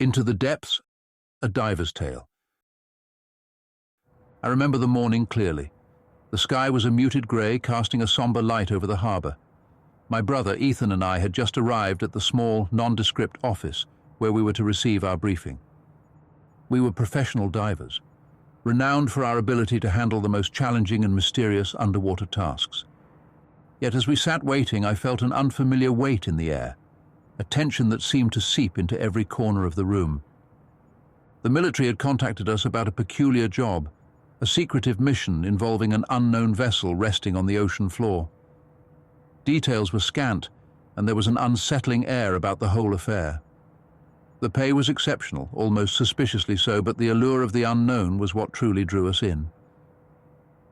Into the depths, a diver's tale. I remember the morning clearly. The sky was a muted grey, casting a sombre light over the harbour. My brother, Ethan, and I had just arrived at the small, nondescript office where we were to receive our briefing. We were professional divers, renowned for our ability to handle the most challenging and mysterious underwater tasks. Yet as we sat waiting, I felt an unfamiliar weight in the air, a tension that seemed to seep into every corner of the room. The military had contacted us about a peculiar job, a secretive mission involving an unknown vessel resting on the ocean floor. Details were scant, and there was an unsettling air about the whole affair. The pay was exceptional, almost suspiciously so, but the allure of the unknown was what truly drew us in.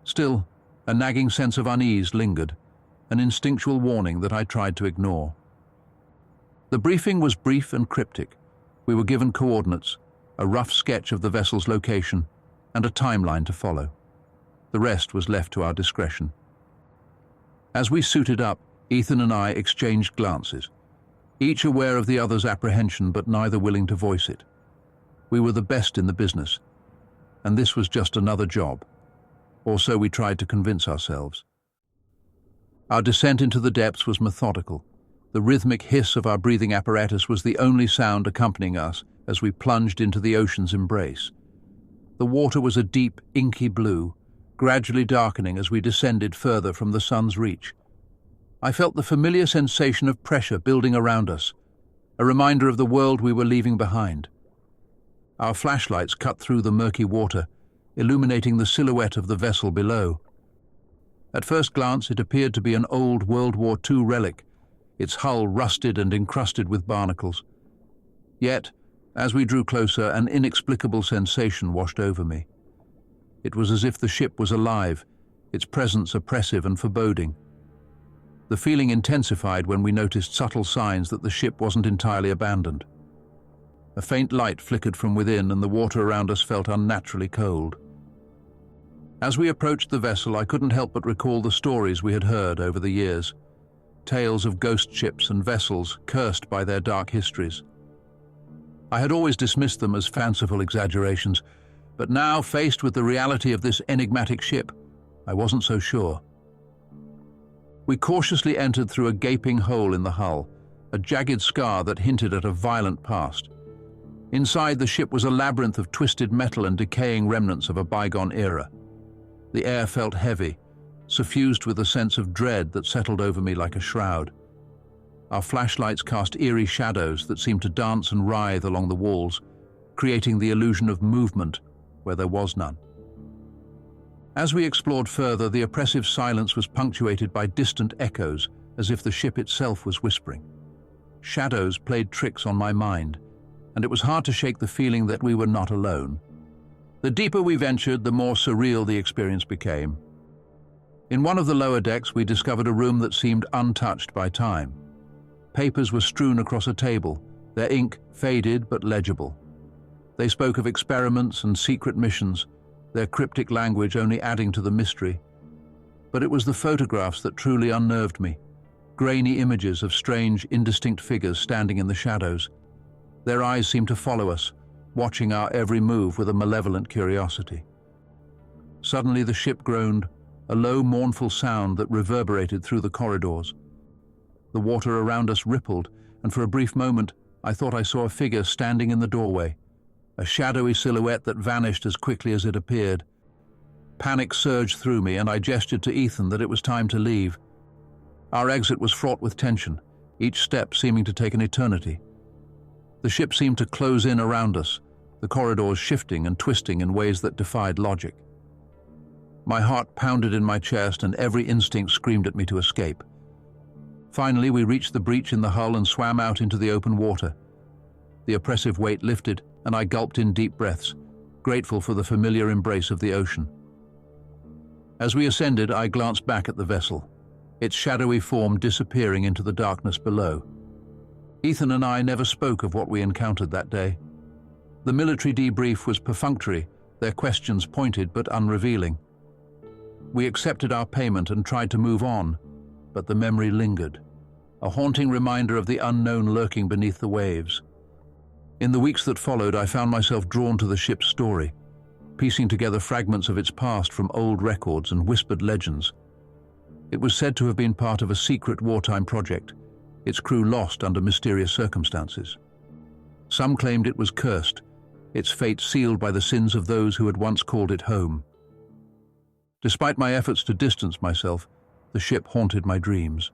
Still, a nagging sense of unease lingered, an instinctual warning that I tried to ignore. The briefing was brief and cryptic. We were given coordinates, a rough sketch of the vessel's location, and a timeline to follow. The rest was left to our discretion. As we suited up, Ethan and I exchanged glances, each aware of the other's apprehension but neither willing to voice it. We were the best in the business, and this was just another job, or so we tried to convince ourselves. Our descent into the depths was methodical. The rhythmic hiss of our breathing apparatus was the only sound accompanying us as we plunged into the ocean's embrace. The water was a deep, inky blue, gradually darkening as we descended further from the sun's reach. I felt the familiar sensation of pressure building around us, a reminder of the world we were leaving behind. Our flashlights cut through the murky water, illuminating the silhouette of the vessel below. At first glance, it appeared to be an old World War II relic, its hull rusted and encrusted with barnacles. Yet, as we drew closer, an inexplicable sensation washed over me. It was as if the ship was alive, its presence oppressive and foreboding. The feeling intensified when we noticed subtle signs that the ship wasn't entirely abandoned. A faint light flickered from within, and the water around us felt unnaturally cold. As we approached the vessel, I couldn't help but recall the stories we had heard over the years. Tales of ghost ships and vessels cursed by their dark histories. I had always dismissed them as fanciful exaggerations, but now, faced with the reality of this enigmatic ship, I wasn't so sure. We cautiously entered through a gaping hole in the hull, a jagged scar that hinted at a violent past. Inside, the ship was a labyrinth of twisted metal and decaying remnants of a bygone era. The air felt heavy, suffused with a sense of dread that settled over me like a shroud. Our flashlights cast eerie shadows that seemed to dance and writhe along the walls, creating the illusion of movement where there was none. As we explored further, the oppressive silence was punctuated by distant echoes, as if the ship itself was whispering. Shadows played tricks on my mind, and it was hard to shake the feeling that we were not alone. The deeper we ventured, the more surreal the experience became. In one of the lower decks, we discovered a room that seemed untouched by time. Papers were strewn across a table, their ink faded but legible. They spoke of experiments and secret missions, their cryptic language only adding to the mystery. But it was the photographs that truly unnerved me, grainy images of strange, indistinct figures standing in the shadows. Their eyes seemed to follow us, watching our every move with a malevolent curiosity. Suddenly the ship groaned, a low, mournful sound that reverberated through the corridors. The water around us rippled, and for a brief moment I thought I saw a figure standing in the doorway, a shadowy silhouette that vanished as quickly as it appeared. Panic surged through me, and I gestured to Ethan that it was time to leave. Our exit was fraught with tension, each step seeming to take an eternity. The ship seemed to close in around us, the corridors shifting and twisting in ways that defied logic. My heart pounded in my chest, and every instinct screamed at me to escape. Finally, we reached the breach in the hull and swam out into the open water. The oppressive weight lifted, and I gulped in deep breaths, grateful for the familiar embrace of the ocean. As we ascended, I glanced back at the vessel, its shadowy form disappearing into the darkness below. Ethan and I never spoke of what we encountered that day. The military debrief was perfunctory, their questions pointed but unrevealing. We accepted our payment and tried to move on, but the memory lingered, a haunting reminder of the unknown lurking beneath the waves. In the weeks that followed, I found myself drawn to the ship's story, piecing together fragments of its past from old records and whispered legends. It was said to have been part of a secret wartime project, its crew lost under mysterious circumstances. Some claimed it was cursed, its fate sealed by the sins of those who had once called it home. Despite my efforts to distance myself, the ship haunted my dreams.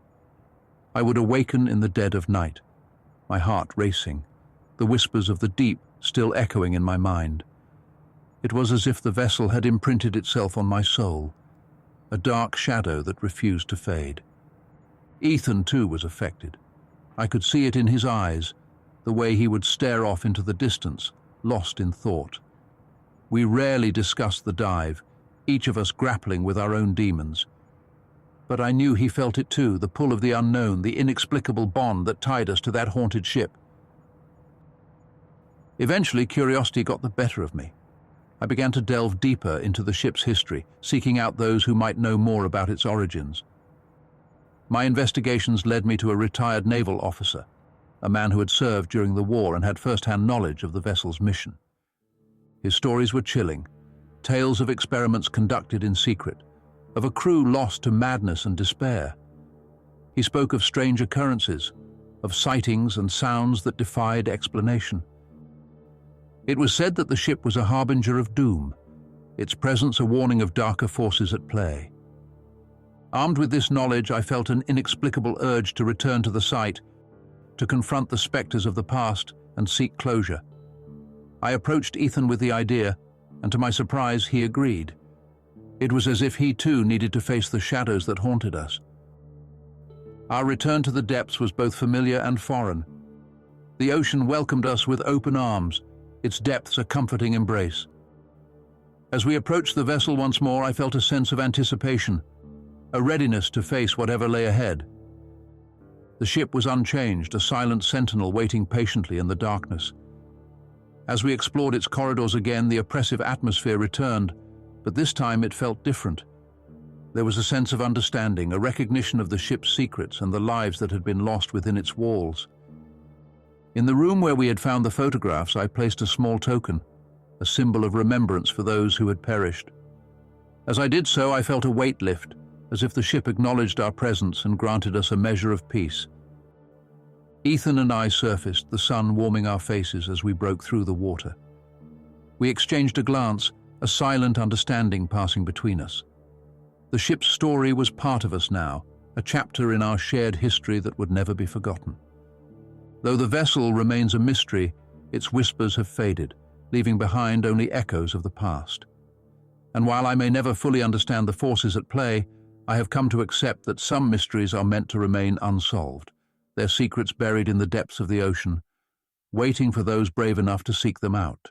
I would awaken in the dead of night, my heart racing, the whispers of the deep still echoing in my mind. It was as if the vessel had imprinted itself on my soul, a dark shadow that refused to fade. Ethan, too, was affected. I could see it in his eyes, the way he would stare off into the distance, lost in thought. We rarely discussed the dive, each of us grappling with our own demons. But I knew he felt it too, the pull of the unknown, the inexplicable bond that tied us to that haunted ship. Eventually, curiosity got the better of me. I began to delve deeper into the ship's history, seeking out those who might know more about its origins. My investigations led me to a retired naval officer, a man who had served during the war and had first-hand knowledge of the vessel's mission. His stories were chilling, tales of experiments conducted in secret, of a crew lost to madness and despair. He spoke of strange occurrences, of sightings and sounds that defied explanation. It was said that the ship was a harbinger of doom, its presence a warning of darker forces at play. Armed with this knowledge, I felt an inexplicable urge to return to the site, to confront the specters of the past and seek closure. I approached Ethan with the idea, and to my surprise, he agreed. It was as if he too needed to face the shadows that haunted us. Our return to the depths was both familiar and foreign. The ocean welcomed us with open arms, its depths a comforting embrace. As we approached the vessel once more, I felt a sense of anticipation, a readiness to face whatever lay ahead. The ship was unchanged, a silent sentinel waiting patiently in the darkness. As we explored its corridors again, the oppressive atmosphere returned, but this time it felt different. There was a sense of understanding, a recognition of the ship's secrets and the lives that had been lost within its walls. In the room where we had found the photographs, I placed a small token, a symbol of remembrance for those who had perished. As I did so, I felt a weight lift, as if the ship acknowledged our presence and granted us a measure of peace. Ethan and I surfaced, the sun warming our faces as we broke through the water. We exchanged a glance, a silent understanding passing between us. The ship's story was part of us now, a chapter in our shared history that would never be forgotten. Though the vessel remains a mystery, its whispers have faded, leaving behind only echoes of the past. And while I may never fully understand the forces at play, I have come to accept that some mysteries are meant to remain unsolved, their secrets buried in the depths of the ocean, waiting for those brave enough to seek them out.